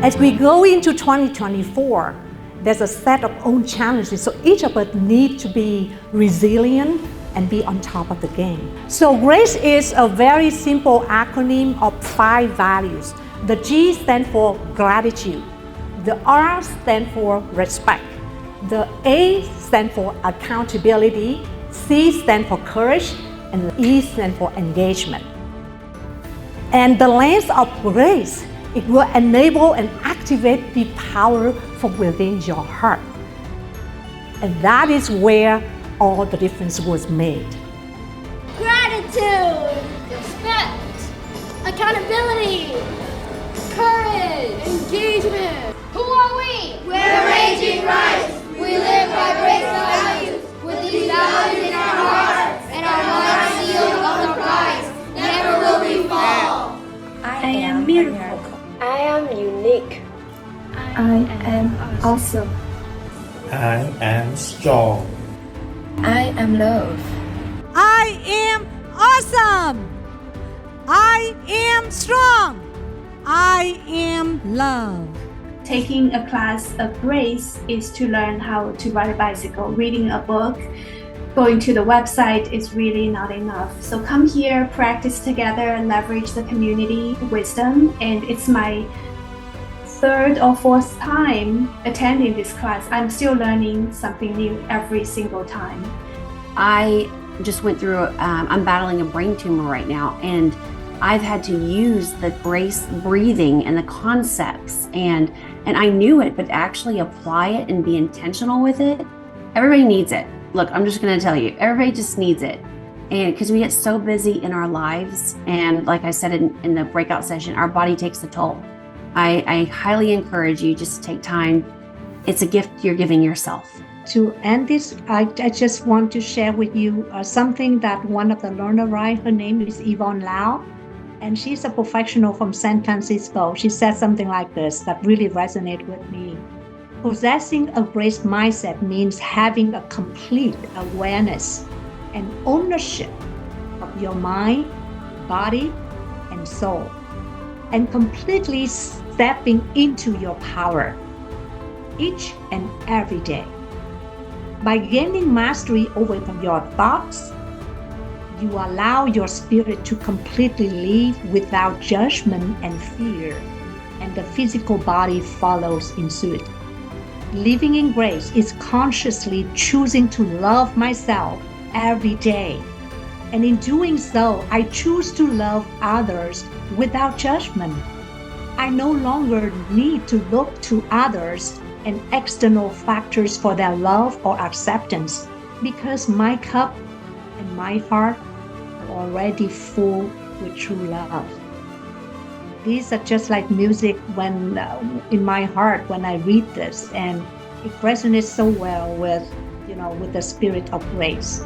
As we go into 2024, there's a set of own challenges, so each of us need to be resilient and be on top of the game. So GRACE is a very simple acronym of 5 values. The G stands for gratitude, the R stands for respect, the A stands for accountability, C stands for courage, and the E stands for engagement. And the lens of GRACE, it will enable and activate the power from within your heart. And that is where all the difference was made. Gratitude, respect, accountability, courage, engagement. Who are we? We're Raging Rice. We live by GRACE values. With these values in our hearts and our minds sealed on the prize, never will we fall. I am miracle. I am unique. I am awesome. I am strong. I am love. I am awesome. I am strong. I am love. Taking a class of GRACE is to learn how to ride a bicycle. Reading a book, going to the website is really not enough. So come here, practice together, leverage the community wisdom. And it's my 3rd or 4th time attending this class. I'm still learning something new every single time. I just went through, I'm battling a brain tumor right now, and I've had to use the GRACE breathing and the concepts, and I knew it, but actually apply it and be intentional with it. Everybody needs it. Look, I'm just going to tell you, everybody just needs it. And because we get so busy in our lives, and like I said in the breakout session, our body takes the toll. I highly encourage you just to take time. It's a gift you're giving yourself. To end this, I just want to share with you something that one of the learners write. Her name is Yvonne Lau, and she's a professional from San Francisco. She said something like this that really resonated with me. Possessing a GRACE mindset means having a complete awareness and ownership of your mind, body, and soul, and completely stepping into your power each and every day. By gaining mastery over your thoughts, you allow your spirit to completely live without judgment and fear, and the physical body follows in suit. Living in GRACE is consciously choosing to love myself every day. And in doing so, I choose to love others without judgment. I no longer need to look to others and external factors for their love or acceptance, because my cup and my heart are already full with true love. These are just like music when in my heart when I read this, and it resonates so well with the spirit of GRACE.